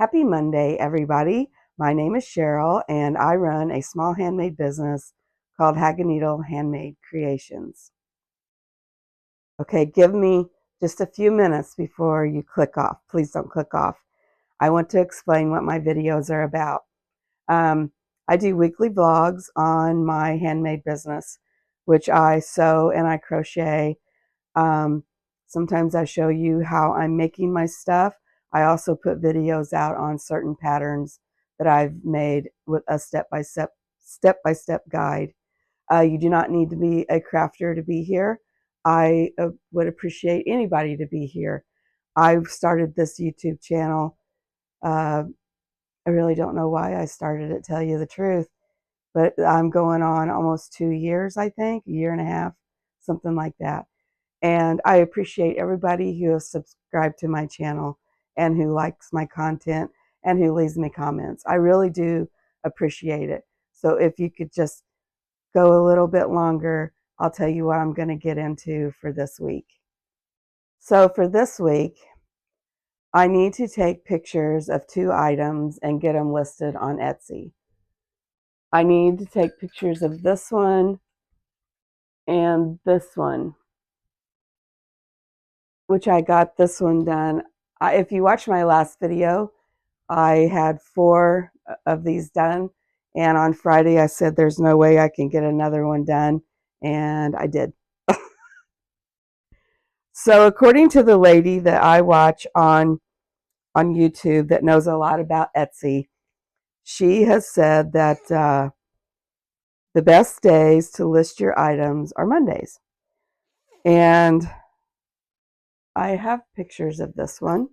Happy Monday, everybody. My name is Cheryl, and I run a small handmade business called Hag-a-needle Handmade Creations. Okay, give me just a few minutes before you click off. Please don't click off. I want to explain what my videos are about. Um, I do weekly vlogs on my handmade business, which I sew and I crochet. Um, Sometimes I show you how I'm making my stuff. I also put videos out on certain patterns that I've made with a step-by-step guide. You do not need to be a crafter to be here. I would appreciate anybody to be here. I've started this YouTube channel. Uh, I really don't know why I started it, tell you the truth, but I'm going on almost 2 years, I think, a year and a half, something like that. And I appreciate everybody who has subscribed to my channel and who likes my content and who leaves me comments. I really do appreciate it. So if you could just go a little bit longer, I'll tell you what I'm going to get into for this week. So for this week, I need to take pictures of 2 items and get them listed on Etsy. I need to take pictures of this one and this one, which I got this one done. If you watch my last video, I had 4 of these done, and on Friday I said there's no way I can get another one done, and I did. So according to the lady that I watch on YouTube that knows a lot about Etsy, she has said that the best days to list your items are Mondays. And I have pictures of this one.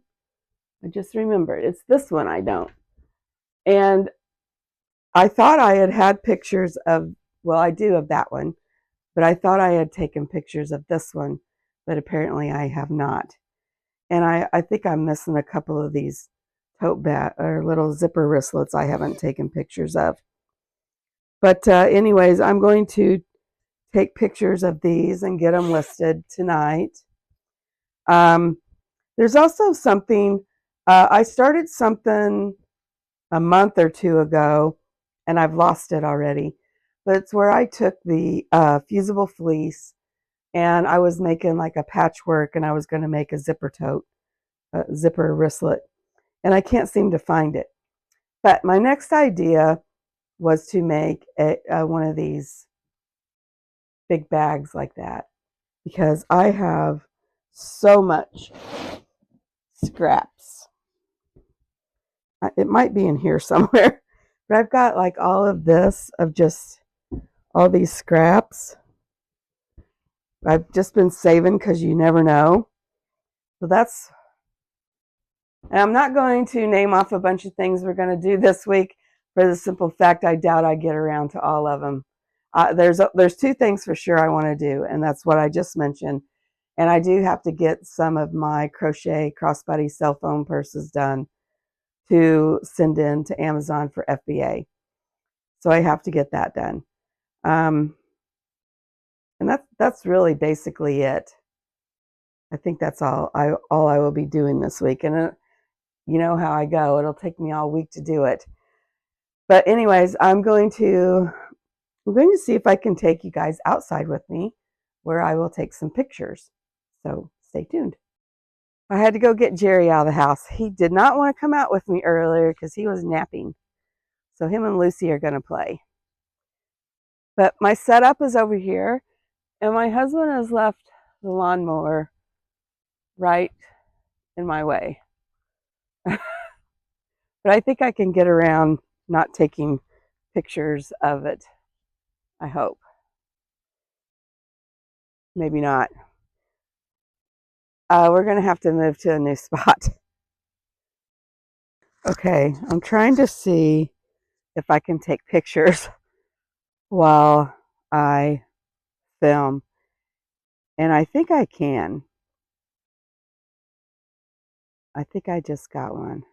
I just remembered. It's this one I don't. And I thought I had pictures of, well, I do of that one, but I thought I had taken pictures of this one, but apparently I have not. And I think I'm missing a couple of these tote bag or little zipper wristlets I haven't taken pictures of. But anyways, I'm going to take pictures of these and get them listed tonight. There's also something, I started something a month or 2 ago, and I've lost it already. But it's where I took the fusible fleece, and I was making like a patchwork, and I was going to make a zipper wristlet, and I can't seem to find it. But my next idea was to make one of these big bags like that, because I have so much scraps. It might be in here somewhere, but I've got like all of this of just all these scraps. I've just been saving because you never know. So that's, and I'm not going to name off a bunch of things we're going to do this week for the simple fact I doubt I get around to all of them. There's 2 things for sure I want to do, and that's what I just mentioned. And I do have to get some of my crochet crossbody cell phone purses done to send in to Amazon for FBA. So I have to get that done. And that's really basically it. I think that's all I will be doing this week. And you know how I go. It'll take me all week to do it. But anyways, I'm going to see if I can take you guys outside with me, where I will take some pictures. So stay tuned. I had to go get Jerry out of the house. He did not want to come out with me earlier because he was napping. So him and Lucy are going to play. But my setup is over here, and my husband has left the lawnmower right in my way. But I think I can get around not taking pictures of it. I hope. Maybe not. We're going to have to move to a new spot. Okay, I'm trying to see if I can take pictures while I film. And I think I can. I think I just got one.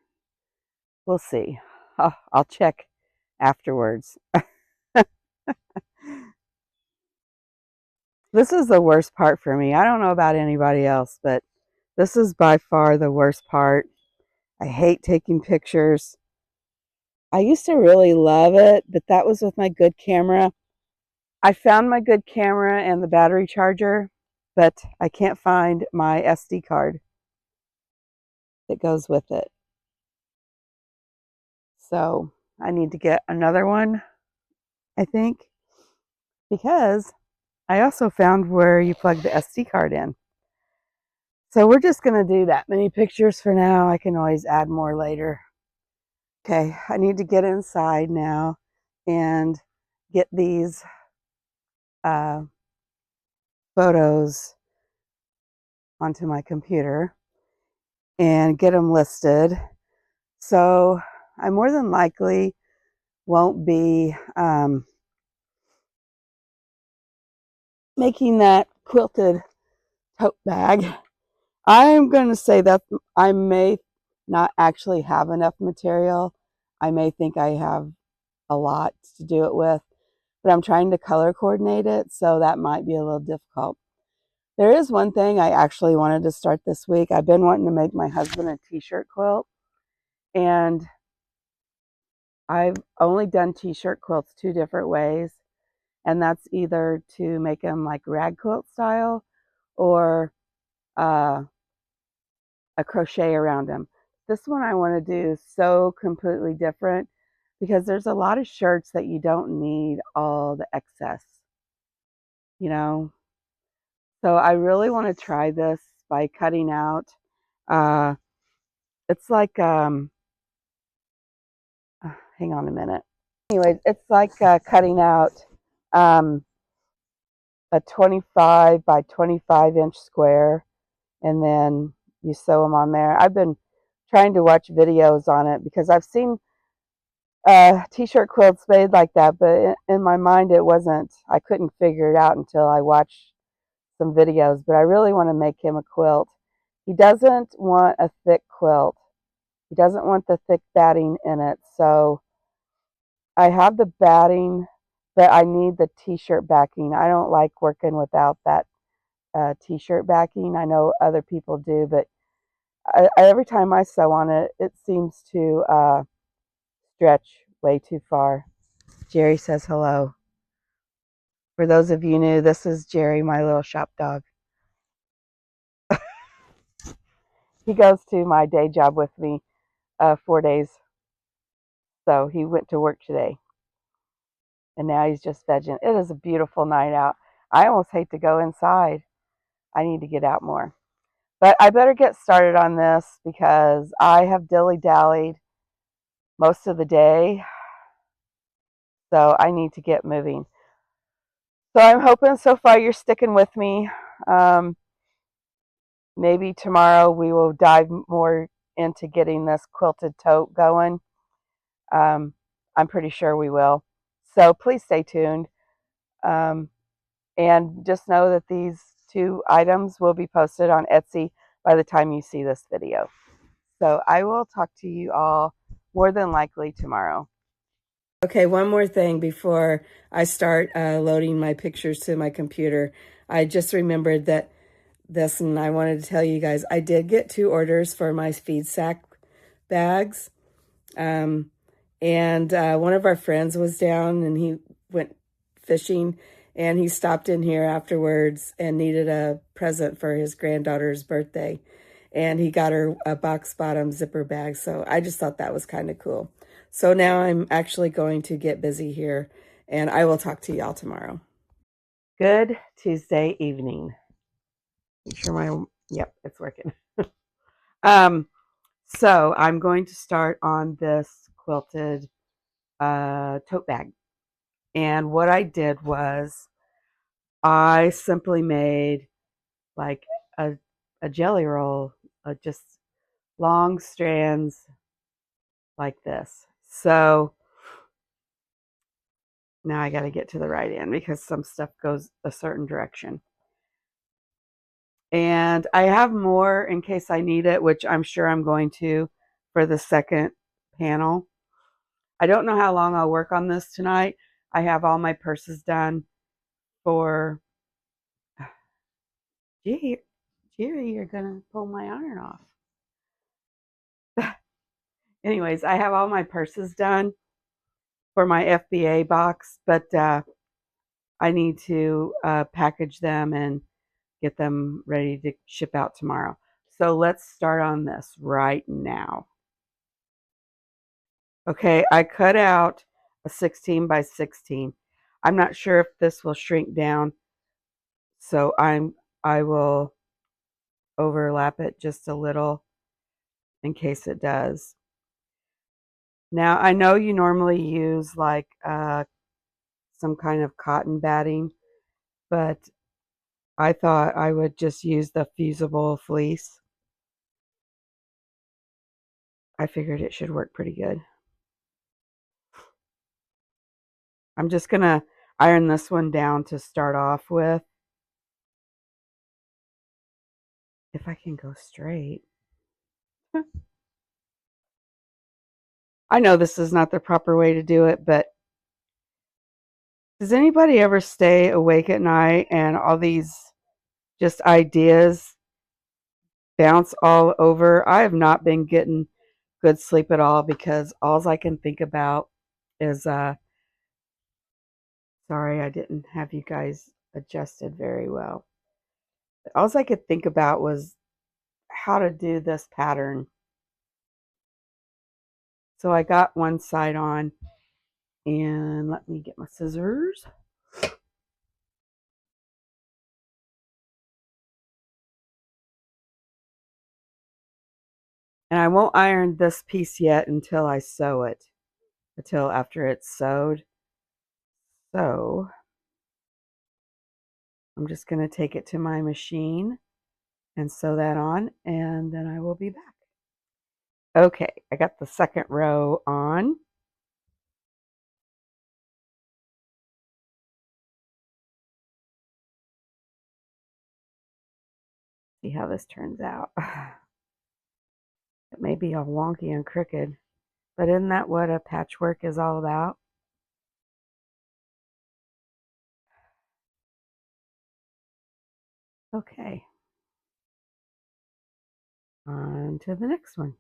We'll see. I'll check afterwards. This is the worst part for me. I don't know about anybody else, but this is by far the worst part. I hate taking pictures. I used to really love it, but that was with my good camera. I found my good camera and the battery charger, but I can't find my SD card that goes with it. So I need to get another one, I think, because I also found where you plug the SD card in. So we're just going to do that many pictures for now. I can always add more later. Okay, I need to get inside now and get these uh, photos onto my computer and get them listed. So I more than likely won't be making that quilted tote bag. I'm going to say that I may not actually have enough material. I may think I have a lot to do it with, but I'm trying to color coordinate it, so that might be a little difficult. There is one thing I actually wanted to start this week. I've been wanting to make my husband a t-shirt quilt, and I've only done t-shirt quilts two different ways, and that's either to make them like rag quilt style or uh, a crochet around them. This one I want to do so completely different because there's a lot of shirts that you don't need all the excess, you know. So I really want to try this by cutting out. Uh, it's like hang on a minute. Anyways, it's like cutting out um, a 25 by 25-inch square, and then you sew them on there. I've been trying to watch videos on it because I've seen t-shirt quilts made like that, but in my mind it wasn't. I couldn't figure it out until I watched some videos. But I really want to make him a quilt. He doesn't want a thick quilt. He doesn't want the thick batting in it. So I have the batting, but I need the t-shirt backing. I don't like working without that t-shirt backing. I know other people do, but every time I sew on it, it seems to stretch way too far. Jerry says hello. For those of you new, this is Jerry, my little shop dog. He goes to my day job with me 4 days. So he went to work today. And now he's just vegging. It is a beautiful night out. I almost hate to go inside. I need to get out more. But I better get started on this because I have dilly-dallied most of the day. So I need to get moving. So I'm hoping so far you're sticking with me. Maybe tomorrow we will dive more into getting this quilted tote going. I'm pretty sure we will. So please stay tuned. Um, and just know that these two items will be posted on Etsy by the time you see this video. So I will talk to you all more than likely tomorrow. Okay, one more thing before I start loading my pictures to my computer. I just remembered that this, and I wanted to tell you guys, I did get 2 orders for my feed sack bags. And one of our friends was down and he went fishing, and he stopped in here afterwards and needed a present for his granddaughter's birthday. And he got her a box bottom zipper bag. So I just thought that was kind of cool. So now I'm actually going to get busy here, and I will talk to y'all tomorrow. Good Tuesday evening. Make sure yep, it's working. So I'm going to start on this quilted tote bag. And what I did was I simply made like a jelly roll, just long strands like this. So now I got to get to the right end because some stuff goes a certain direction. And I have more in case I need it, which I'm sure I'm going to for the second panel. I don't know how long I'll work on this tonight. I have all my purses done for... Jerry, you're going to pull my iron off. Anyways, I have all my purses done for my FBA box, but I need to package them and get them ready to ship out tomorrow. So let's start on this right now. Okay, I cut out a 16 by 16. I'm not sure if this will shrink down, so I will overlap it just a little in case it does. Now, I know you normally use like some kind of cotton batting, but I thought I would just use the fusible fleece. I figured it should work pretty good. I'm just going to iron this one down to start off with. If I can go straight. I know this is not the proper way to do it, but does anybody ever stay awake at night and all these just ideas bounce all over? I have not been getting good sleep at all because all I can think about is sorry, I didn't have you guys adjusted very well. All I could think about was how to do this pattern. So I got one side on, and let me get my scissors. And I won't iron this piece yet until I sew it, until after it's sewed. So I'm just going to take it to my machine and sew that on, and then I will be back. Okay, I got the second row on. See how this turns out. It may be all wonky and crooked, but isn't that what a patchwork is all about? Okay, on to the next one.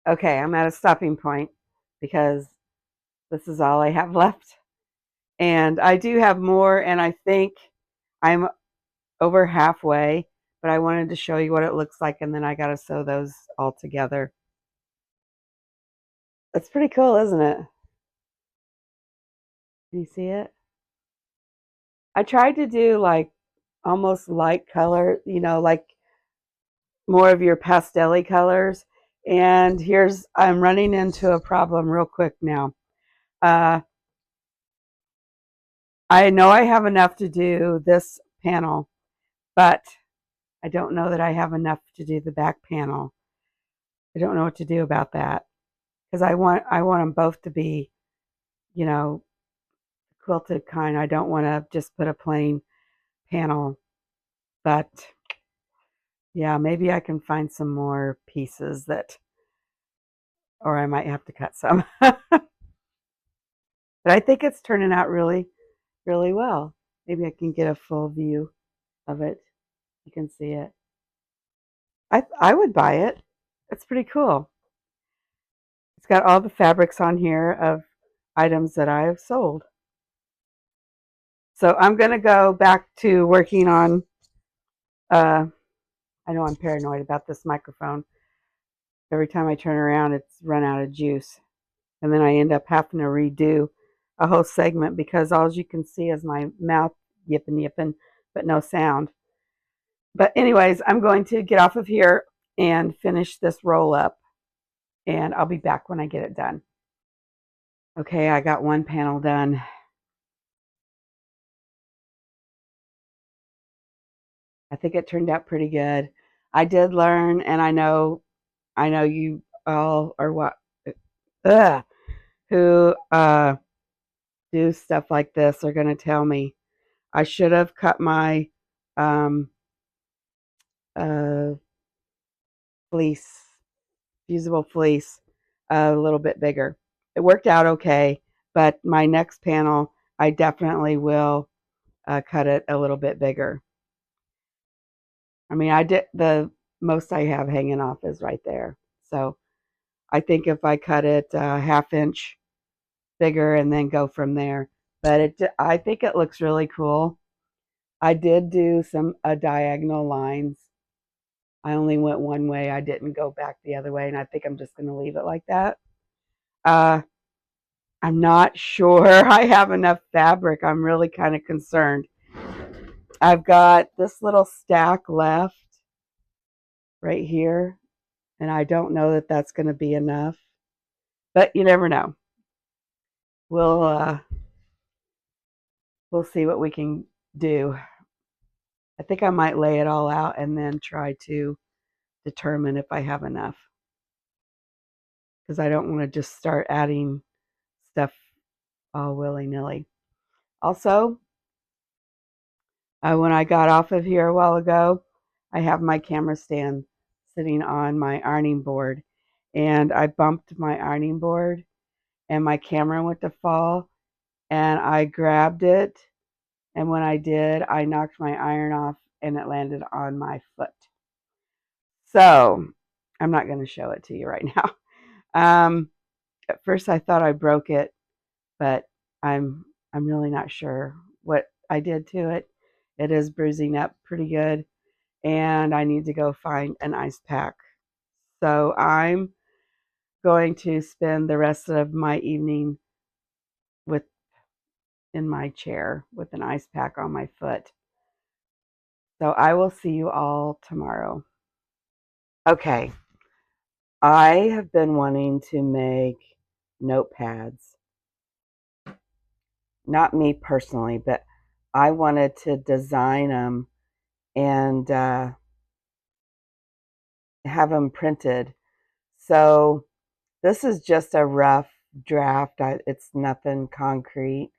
Okay, I'm at a stopping point because this is all I have left. And I do have more, and I think I'm over halfway, but I wanted to show you what it looks like, and then I got to sew those all together. It's pretty cool, isn't it? Can you see it? I tried to do like almost light color, like more of your pastel colors. And I'm running into a problem real quick now. I know I have enough to do this panel, but I don't know that I have enough to do the back panel. I don't know what to do about that because I want them both to be, you know, quilted kind. I don't want to just put a plain panel, but yeah, maybe I can find some more pieces or I might have to cut some. But I think it's turning out really, really well. Maybe I can get a full view of it. You can see it. I would buy it. It's pretty cool. It's got all the fabrics on here of items that I have sold. So I'm going to go back to working on, I know I'm paranoid about this microphone. Every time I turn around, it's run out of juice. And then I end up having to redo a whole segment because all you can see is my mouth yipping, but no sound. But anyways, I'm going to get off of here and finish this roll up. And I'll be back when I get it done. Okay, I got one panel done. I think it turned out pretty good. I did learn, and I know you all are who do stuff like this are going to tell me I should have cut my um, uh, fleece, fusible fleece, a little bit bigger. It worked out okay, but my next panel, I definitely will cut it a little bit bigger. I mean, I did most I have hanging off is right there. So I think if I cut it a half inch bigger and then go from there. But I think it looks really cool. I did do some diagonal lines. I only went one way. I didn't go back the other way, and I think I'm just going to leave it like that. Uh, I'm not sure I have enough fabric. I'm really kind of concerned. I've got this little stack left right here, and I don't know that that's going to be enough, but you never know. We'll we'll see what we can do. I think I might lay it all out and then try to determine if I have enough, because I don't want to just start adding stuff all willy-nilly. Also, when I got off of here a while ago, I have my camera stand sitting on my ironing board, and I bumped my ironing board and my camera went to fall, and I grabbed it, and when I did, I knocked my iron off and it landed on my foot. So I'm not going to show it to you right now. At first I thought I broke it, but I'm really not sure what I did to it. It is bruising up pretty good, and I need to go find an ice pack. So I'm going to spend the rest of my evening with in my chair with an ice pack on my foot. So I will see you all tomorrow. Okay, I have been wanting to make notepads. Not me personally, but I wanted to design them and have them printed. So this is just a rough draft. It's nothing concrete,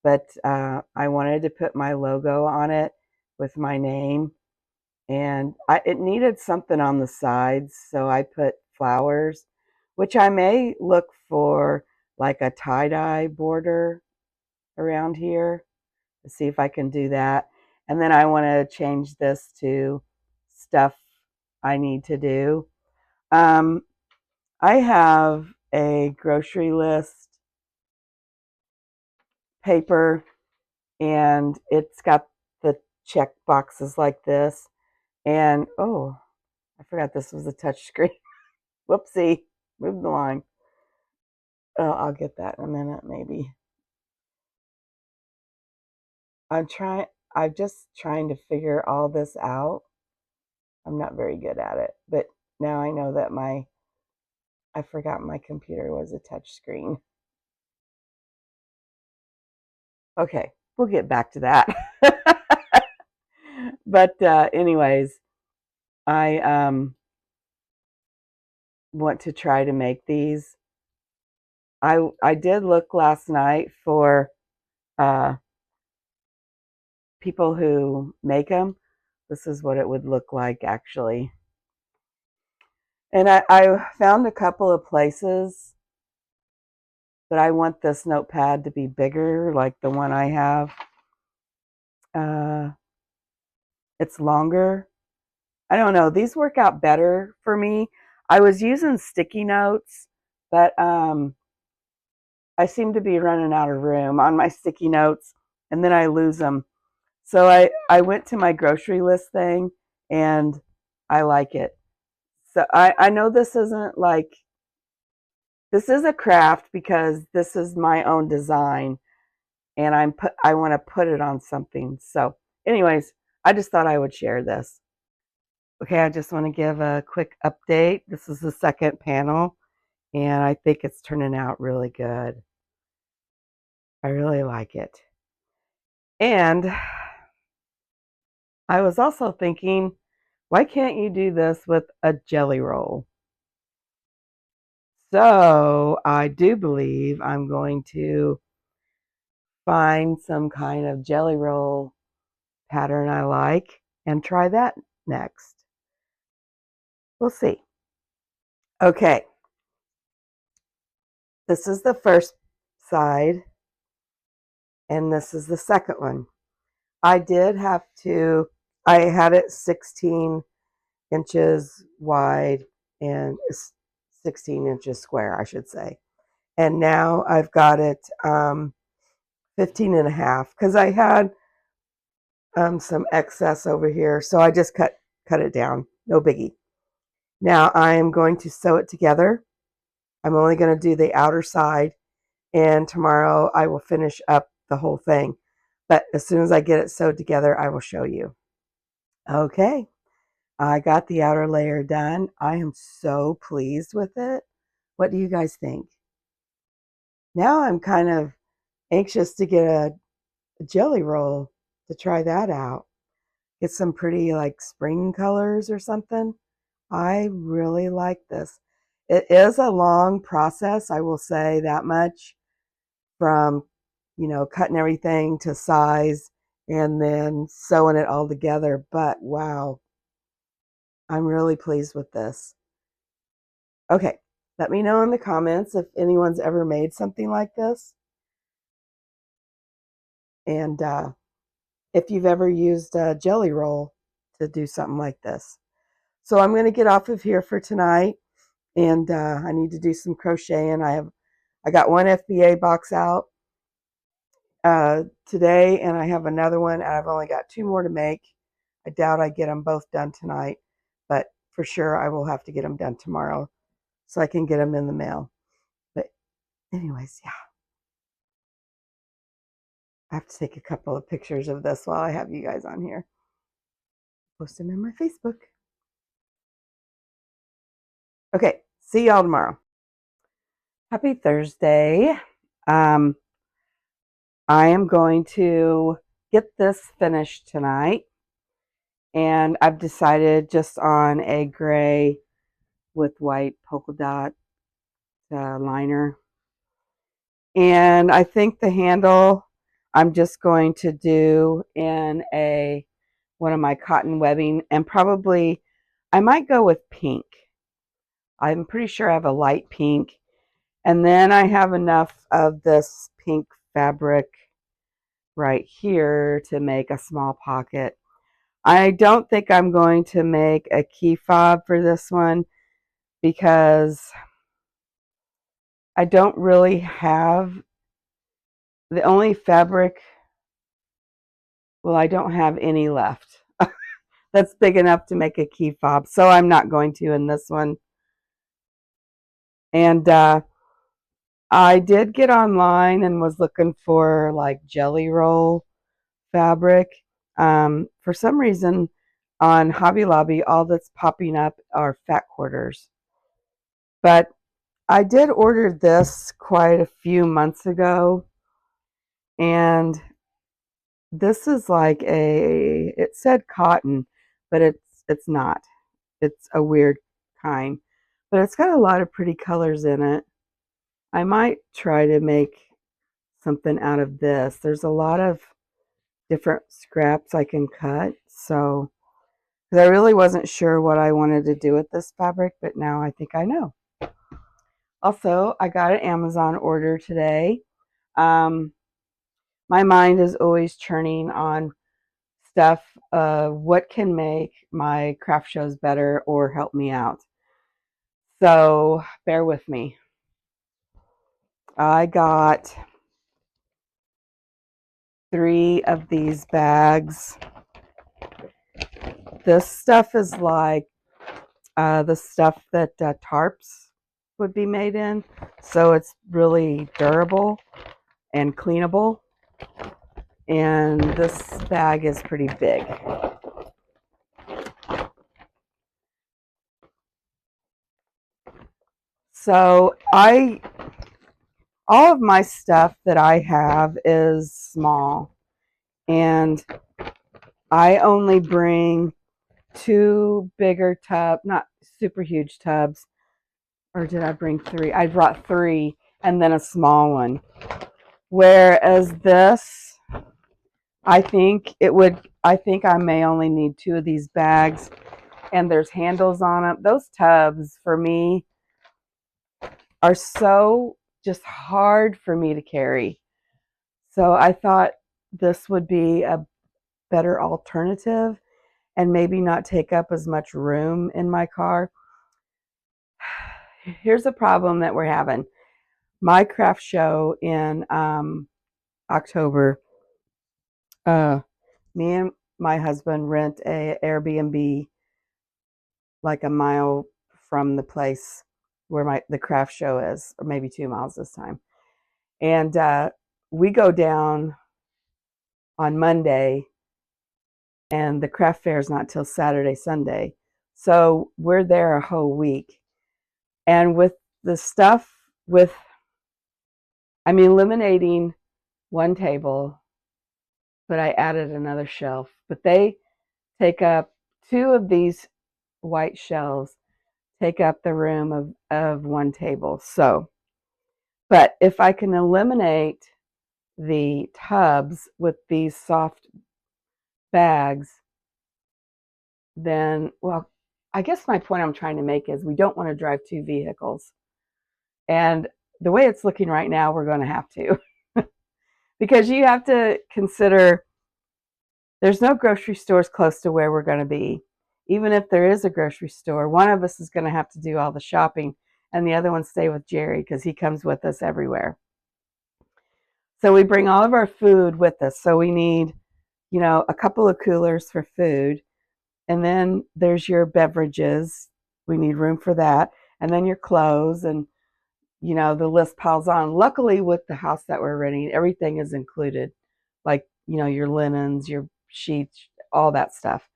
but I wanted to put my logo on it with my name, and it needed something on the sides, so I put flowers, which I may look for like a tie-dye border around here to see if I can do that. And then I want to change this to stuff I need to do. I have a grocery list paper, and it's got the check boxes like this. And oh, I forgot this was a touch screen. Whoopsie, moved the line. Oh, I'll get that in a minute, maybe. I'm trying. I'm just trying to figure all this out. I'm not very good at it, but now I know that I forgot my computer was a touch screen. Okay, we'll get back to that. But anyways, I want to try to make these. I did look last night for uh, people who make them. This is what it would look like actually. And I found a couple of places, but I want this notepad to be bigger, like the one I have. Uh, it's longer. I don't know. These work out better for me. I was using sticky notes, but I seem to be running out of room on my sticky notes, and then I lose them. So I went to my grocery list thing, and I like it. So I know this isn't like, this is a craft because this is my own design, and I want to put it on something. So anyways, I just thought I would share this. Okay, I just want to give a quick update. This is the second panel, and I think it's turning out really good. I really like it. And I was also thinking, why can't you do this with a jelly roll? So I do believe I'm going to find some kind of jelly roll pattern I like and try that next. We'll see. Okay, this is the first side, and this is the second one. I did have to, I had it 16 inches wide and 16 inches square, I should say. And now I've got it 15 and a half because I had some excess over here. So I just cut it down. No biggie. Now I am going to sew it together. I'm only going to do the outer side, and tomorrow I will finish up the whole thing. But as soon as I get it sewed together, I will show you. Okay, I got the outer layer done. I am so pleased with it. What do you guys think? Now I'm kind of anxious to get a jelly roll to try that out. Get some pretty like spring colors or something. I really like this. It is a long process, I will say that much, from, cutting everything to size and then sewing it all together. But wow, I'm really pleased with this. Okay, let me know in the comments if anyone's ever made something like this. And if you've ever used a jelly roll to do something like this. So I'm going to get off of here for tonight, and I need to do some crocheting. I got one FBA box out today, and I have another one, and I've only got 2 more to make. I doubt I get them both done tonight, but for sure I will have to get them done tomorrow so I can get them in the mail. But anyways, yeah, I have to take a couple of pictures of this while I have you guys on here. Post them in my Facebook. Okay, see y'all tomorrow. Happy Thursday. I am going to get this finished tonight, and I've decided just on a gray with white polka dot liner. And I think the handle I'm just going to do in one of my cotton webbing, and probably I might go with pink. I'm pretty sure I have a light pink, and then I have enough of this pink fabric right here to make a small pocket. I don't think I'm going to make a key fob for this one because I don't really have the only fabric, well, I don't have any left that's big enough to make a key fob, so I'm not going to in this one. And I did get online and was looking for like jelly roll fabric. For some reason on Hobby Lobby, all that's popping up are fat quarters. But I did order this quite a few months ago, and this is like it said cotton, but it's not. It's a weird kind, but it's got a lot of pretty colors in it. I might try to make something out of this. There's a lot of different scraps I can cut, so because I really wasn't sure what I wanted to do with this fabric, but now I think I know. Also, I got an Amazon order today. My mind is always churning on stuff, what can make my craft shows better or help me out. So bear with me. I got 3 of these bags. This stuff is like the stuff that tarps would be made in. So it's really durable and cleanable. And this bag is pretty big. So all of my stuff that I have is small, and I only bring 2 bigger tubs, not super huge tubs, or did I bring 3? I brought 3 and then a small one. Whereas this, I think I may only need 2 of these bags, and there's handles on them. Those tubs for me are so just hard for me to carry. So I thought this would be a better alternative. and maybe not take up as much room in my car. Here's a problem that we're having. My craft show in October, me and my husband rent a Airbnb like a mile from the place where the craft show is, or maybe 2 miles this time. And we go down on Monday, and the craft fair is not till Saturday, Sunday. So we're there a whole week. And with the stuff, I'm eliminating one table, but I added another shelf. But they take up two of these white shelves, take up the room of one table. So, but if I can eliminate the tubs with these soft bags, then, well, I guess my point I'm trying to make is we don't want to drive two vehicles. And the way it's looking right now, we're going to have to. Because you have to consider there's no grocery stores close to where we're going to be. Even if there is a grocery store, one of us is going to have to do all the shopping and the other one stay with Jerry because he comes with us everywhere. So we bring all of our food with us. So we need, a couple of coolers for food. And then there's your beverages. We need room for that. And then your clothes, and, the list piles on. Luckily, with the house that we're renting, everything is included. Like, your linens, your sheets, all that stuff.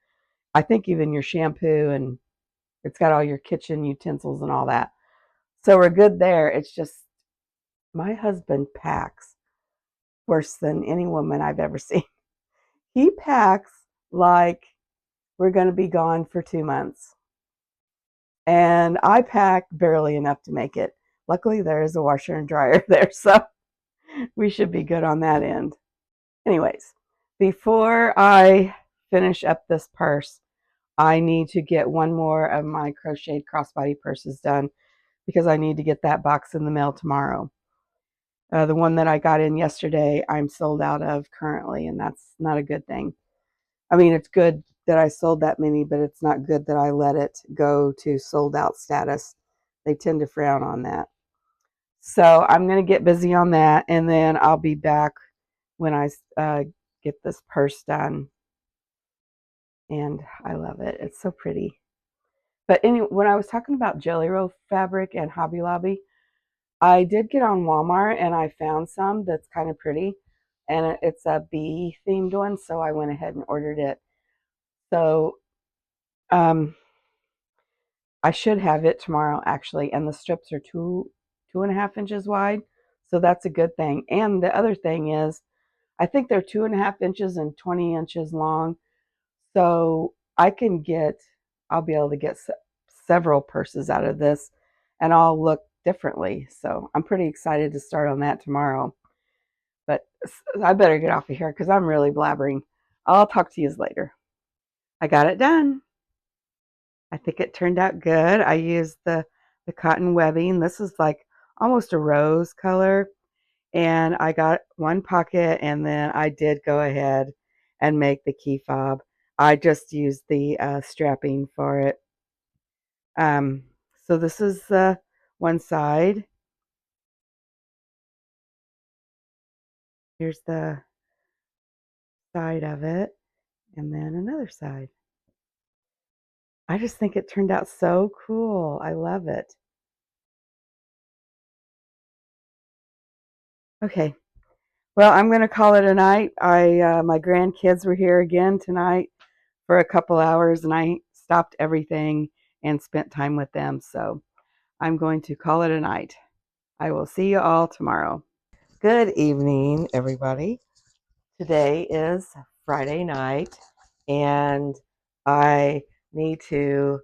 I think even your shampoo, and it's got all your kitchen utensils and all that. So we're good there. It's just my husband packs worse than any woman I've ever seen. He packs like we're going to be gone for 2 months. And I pack barely enough to make it. Luckily, there is a washer and dryer there, so we should be good on that end. Anyways, before I finish up this purse, I need to get one more of my crocheted crossbody purses done because I need to get that box in the mail tomorrow. The one that I got in yesterday, I'm sold out of currently, and that's not a good thing. I mean, it's good that I sold that many, but it's not good that I let it go to sold out status. They tend to frown on that. So I'm going to get busy on that, and then I'll be back when I get this purse done. And I love it. It's so pretty. But anyway, when I was talking about Jelly Roll fabric and Hobby Lobby, I did get on Walmart and I found some that's kind of pretty. And it's a bee themed one, so I went ahead and ordered it. So I should have it tomorrow actually, and the strips are 2.5 inches wide, so that's a good thing. And the other thing is, I think they're 2.5 inches and 20 inches long, so I'll be able to get several purses out of this, and all look differently. So I'm pretty excited to start on that tomorrow. But I better get off of here because I'm really blabbering. I'll talk to you later. I got it done. I think it turned out good. I used the cotton webbing. This is like almost a rose color. And I got one pocket, and then I did go ahead and make the key fob. I just used the strapping for it. So this is one side. Here's the side of it, and then another side. I just think it turned out so cool. I love it. Okay. Well, I'm going to call it a night. My grandkids were here again tonight for a couple hours, and I stopped everything and spent time with them. So I'm going to call it a night. I will see you all tomorrow. Good evening, everybody. Today is Friday night, and I need to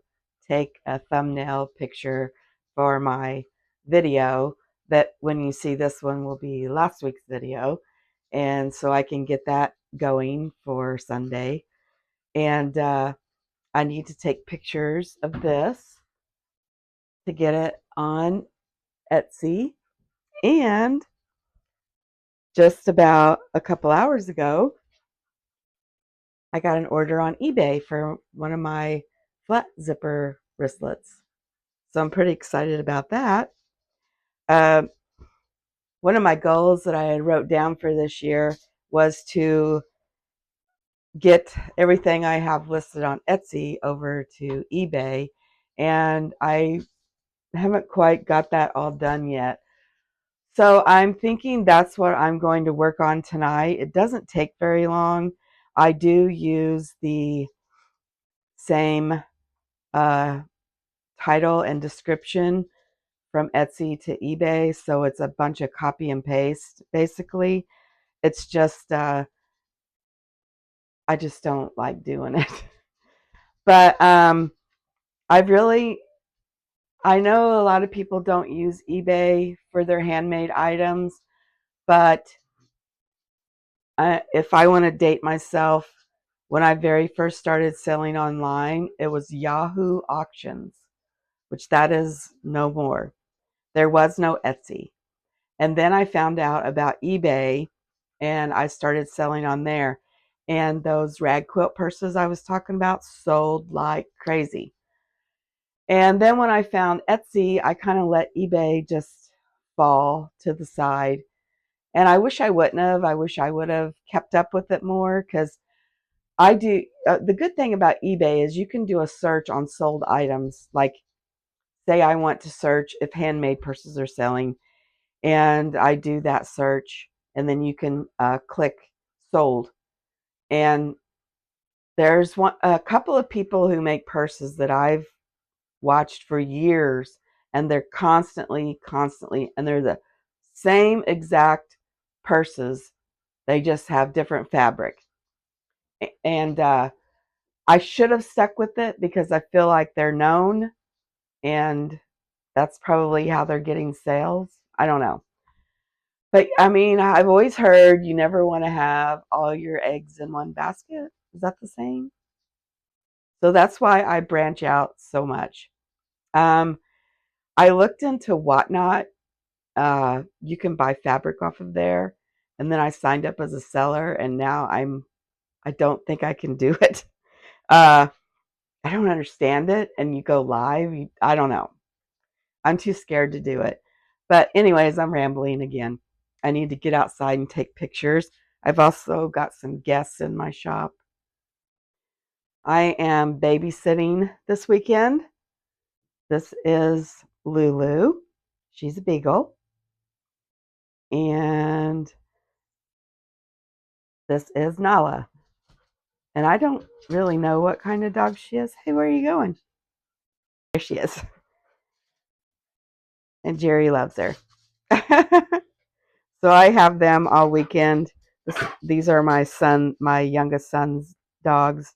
take a thumbnail picture for my video that when you see this one will be last week's video, and so I can get that going for Sunday. And I need to take pictures of this to get it on Etsy. And just about a couple hours ago, I got an order on eBay for one of my flat zipper wristlets. So I'm pretty excited about that. Uh, one of my goals that I had wrote down for this year was to get everything I have listed on Etsy over to eBay, and I haven't quite got that all done yet. So I'm thinking that's what I'm going to work on tonight. It doesn't take very long. I do use the same uh, title and description from Etsy to eBay, so it's a bunch of copy and paste basically. It's just I just don't like doing it. But I know a lot of people don't use eBay for their handmade items, but if I want to date myself, when I very first started selling online, it was Yahoo Auctions, which that is no more. There was no Etsy. And then I found out about eBay and I started selling on there. And those rag quilt purses I was talking about sold like crazy. And then when I found Etsy, I kind of let eBay just fall to the side. And I wish I wouldn't have. I wish I would have kept up with it more because I do. The good thing about eBay is you can do a search on sold items. Like, say I want to search if handmade purses are selling, and I do that search, and then you can click sold. And there's a couple of people who make purses that I've watched for years, and they're constantly, and they're the same exact purses. They just have different fabric. And I should have stuck with it because I feel like they're known, and that's probably how they're getting sales. I don't know. But I mean, I've always heard you never want to have all your eggs in one basket. Is that the same? So that's why I branch out so much. Um, I looked into Whatnot. You can buy fabric off of there, and then I signed up as a seller, and now I don't think I can do it. Uh, I don't understand it, and you go live. I don't know. I'm too scared to do it. But anyways, I'm rambling again. I need to get outside and take pictures. I've also got some guests in my shop. I am babysitting this weekend. This is Lulu. She's a beagle. And this is Nala. And I don't really know what kind of dog she is. Hey, where are you going? There she is. And Jerry loves her. So I have them all weekend. These are my youngest son's dogs.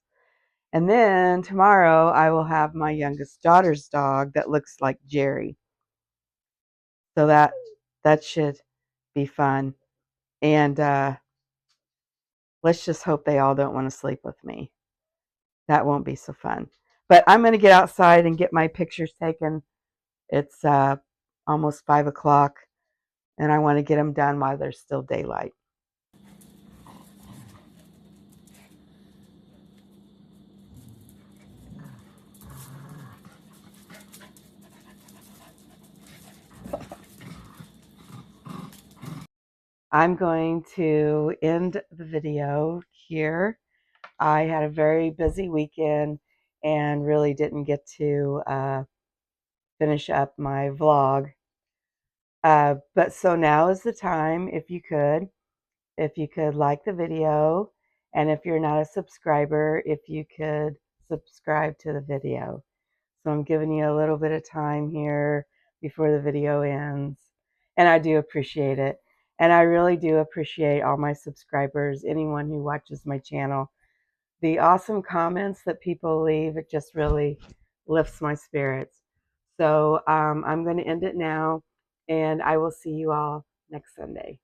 And then tomorrow I will have my youngest daughter's dog that looks like Jerry. So that should be fun. And let's just hope they all don't want to sleep with me. That won't be so fun. But I'm going to get outside and get my pictures taken. It's almost 5 o'clock, and I want to get them done while there's still daylight. I'm going to end the video here. I had a very busy weekend and really didn't get to finish up my vlog. But so now is the time, if you could like the video, and if you're not a subscriber, if you could subscribe to the video. So I'm giving you a little bit of time here before the video ends, and I do appreciate it. And I really do appreciate all my subscribers, anyone who watches my channel. The awesome comments that people leave, it just really lifts my spirits. So I'm going to end it now, and I will see you all next Sunday.